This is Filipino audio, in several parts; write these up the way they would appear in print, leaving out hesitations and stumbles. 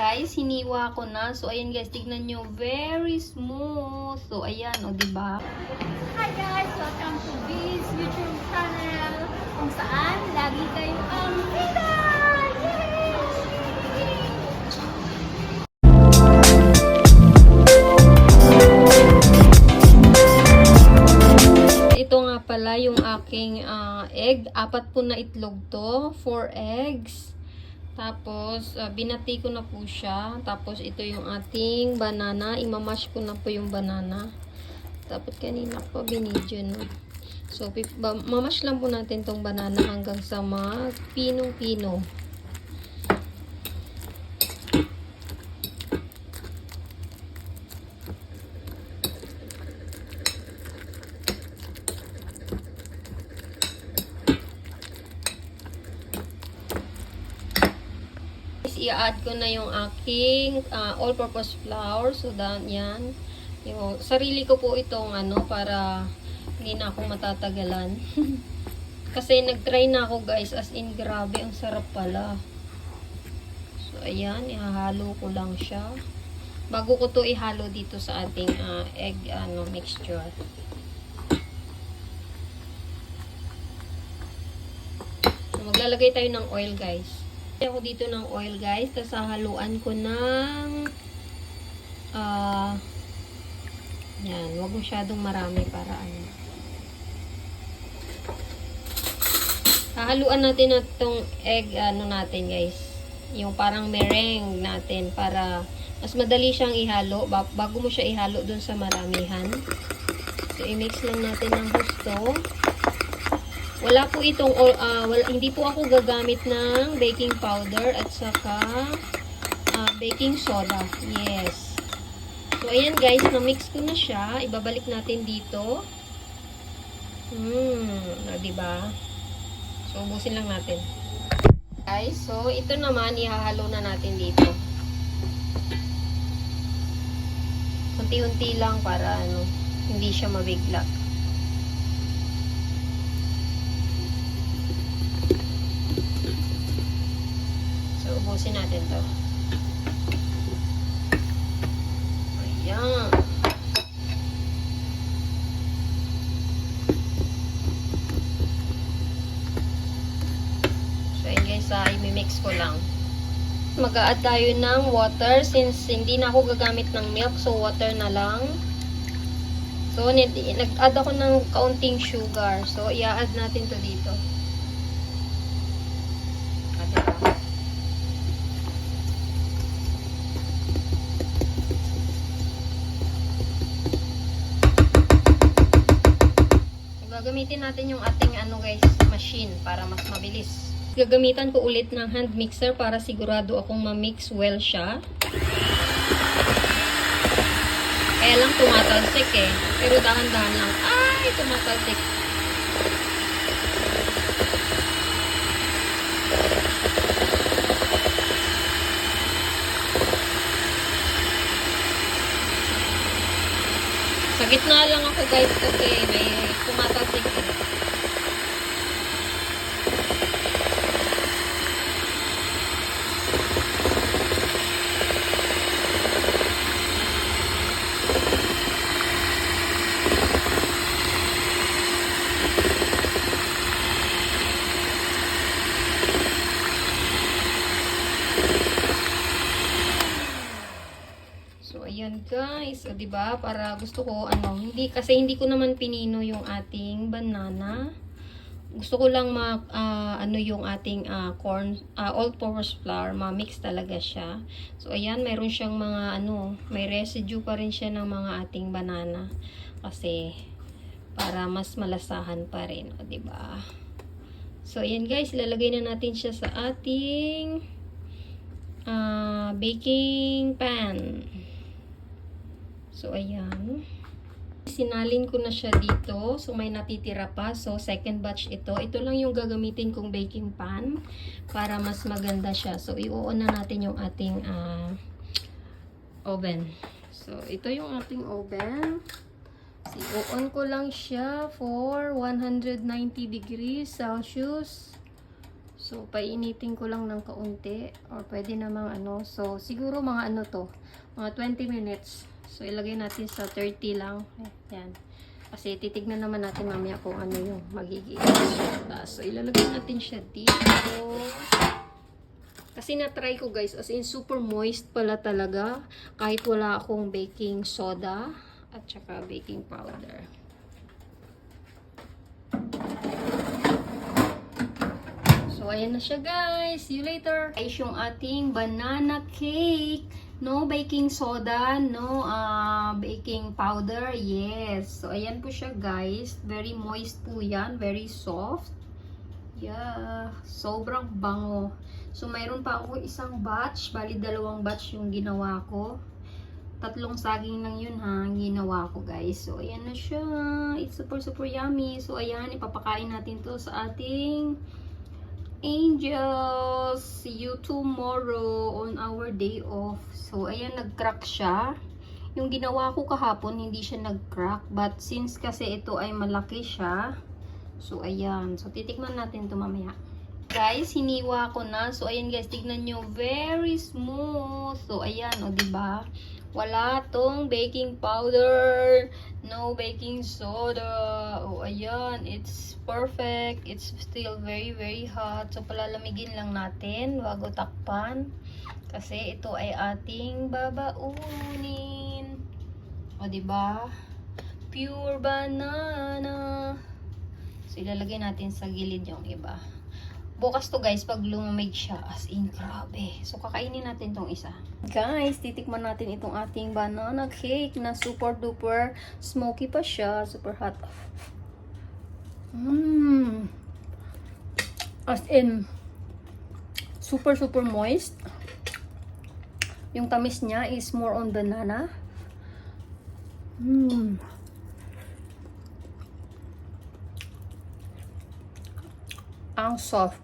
guys, hiniwa ko na. So, ayan guys, tignan nyo. Very smooth. So, ayan, o, diba? Hi guys! Welcome to this YouTube channel kung saan lagi kayo ang bida! Ito nga pala yung aking egg. 4 po na itlog to. 4 eggs. Tapos, binati ko na po siya. Tapos, ito yung ating banana. Imamash ko na po yung banana. Tapos, kanina po binidyo, no? So, mamash lang po natin tong banana hanggang sa mag-pinong-pino. I-add ko na yung aking all-purpose flour. So, yan. Yung sarili ko po itong para hindi na ako matatagalan. Kasi nag-try na ako guys. As in, grabe. Ang sarap pala. So, ayan. Ihahalo ko lang siya. Bago ko to ihalo dito sa ating egg mixture. So, maglalagay tayo ng oil guys. Ako dito ng oil guys, tapos haluan ko ng yan, wag masyadong marami para hahaluan natin itong egg natin guys, yung parang meringue natin para mas madali siyang ihalo bago mo siya ihalo dun sa maramihan. So i-mix lang natin ng gusto. Wala po itong, hindi po ako gagamit ng baking powder at saka baking soda. Yes. So, ayan guys, na-mix ko na siya. Ibabalik natin dito. Diba? So, ubusin lang natin. Guys, so, ito naman, ihahalo na natin dito. Unti-unti lang para, hindi siya mabigla. Ubusin natin to. Ayan. So, ayan guys, i-mix ko lang. Mag-a-add tayo ng water since hindi na ako gagamit ng milk. So, water na lang. So, nag-add ako ng kaunting sugar. So, i-add natin to dito. Gagamitin natin yung ating guys, machine para mas mabilis. Gagamitan ko ulit ng hand mixer para sigurado akong ma-mix well siya. Kaya lang tumatalsik eh. Pero dahan-dahan lang. Ay, tumatalsik. Sa gitna lang ako guys kasi may tumatalsik. So, ayan guys. O, diba? Para gusto ko, hindi ko naman pinino yung ating banana. Gusto ko lang yung ating corn, all-purpose flour, ma-mix talaga siya. So, ayan, mayroon siyang mga, may residue pa rin siya ng mga ating banana. Kasi, para mas malasahan pa rin. O, diba? So, ayan guys, ilalagay na natin siya sa ating baking pan. So, ayan. Sinalin ko na siya dito. So, may natitira pa. So, second batch ito. Ito lang yung gagamitin kong baking pan para mas maganda siya. So, i-on na natin yung ating oven. So, ito yung ating oven. So, i-on ko lang siya for 190 degrees Celsius. So, painitin ko lang ng kaunti. Or pwede namang ano. So, siguro mga ano to. Mga 20 minutes. So, ilagay natin sa 30 lang. Yan. Kasi titignan naman natin mamaya kung ano yung magiging resulta. So, ilalagay natin siya dito. Kasi na-try ko guys. As in, super moist pala talaga. Kahit wala akong baking soda. At saka baking powder. So, ayan na siya guys. See you later. Guys, yung ating banana cake. No baking soda, no baking powder. Yes. So, ayan po siya guys. Very moist po yan. Very soft. Yeah. Sobrang bango. So, mayroon pa ako isang batch. Bali, 2 batch yung ginawa ko. 3 saging lang yun ha, ginawa ko guys. So, ayan na siya. It's super super yummy. So, ayan, ipapakain natin to sa ating angels. See you tomorrow on our day off. So, ayan, nag-crack siya. Yung ginawa ko kahapon, hindi siya nag-crack. But, since kasi ito ay malaki siya, so, ayan. So, titikman natin ito mamaya. Guys, hiniwa ko na. So, ayan guys, tignan nyo. Very smooth. So, ayan, o, diba? Wala tong baking powder. No baking soda. O, ayan. It's perfect. It's still very, very hot. So, palalamigin lang natin bago takpan. Kasi ito ay ating babaunin. O, diba? Pure banana. So, ilalagay natin sa gilid yung iba. Bukas to guys, pag lumamig siya, as in, grabe. So, kakainin natin tong isa. Guys, titikman natin itong ating banana cake na super duper smoky pa siya. Super hot. As in, super super moist. Yung tamis niya is more on banana. Ang soft.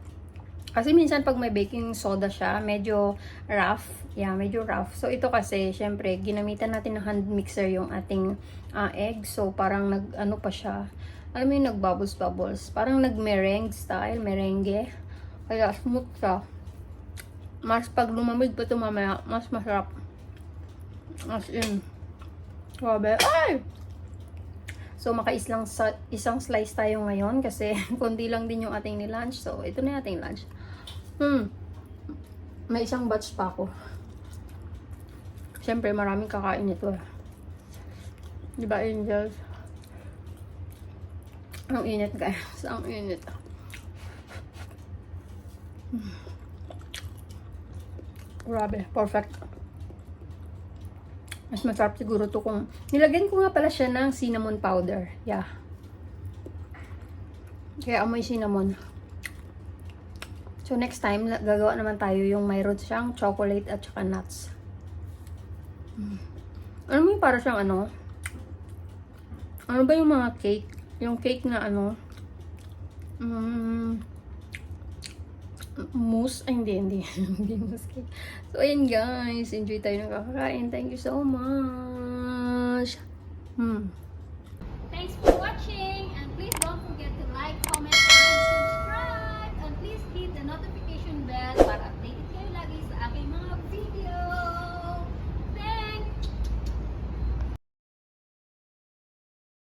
Kasi minsan pag may baking soda siya, medyo rough. Yeah, medyo rough. So, ito kasi, syempre, ginamitan natin ng hand mixer yung ating egg. So, parang ano pa siya. Alam mo yung nag-bubbles. Parang nag-meringue style, merengue. Kaya smooth siya. Mas pag lumamig pa ito mamaya, mas masarap. As in. Grabe. Ay! So, isang slice tayo ngayon kasi konti lang din yung ating ni-lunch. So, ito na yung ating lunch. May isang batch pa ako. Siyempre, maraming kakain ito. Diba, angels? Ang init, guys. Ang init. Grabe. Perfect. Mas masarap siguro to kung nilagyan ko nga pala siya ng cinnamon powder. Yeah. Kaya amoy cinnamon. So next time gagawa naman tayo yung mayroon siyang chocolate at saka nuts. Ano mo yung para siyang ano? Ano ba yung mga cake? Yung cake na ano? Mousse? Ay, hindi. Hindi mousse cake. So, ayan guys. Enjoy tayo ng kakakain. Thank you so much.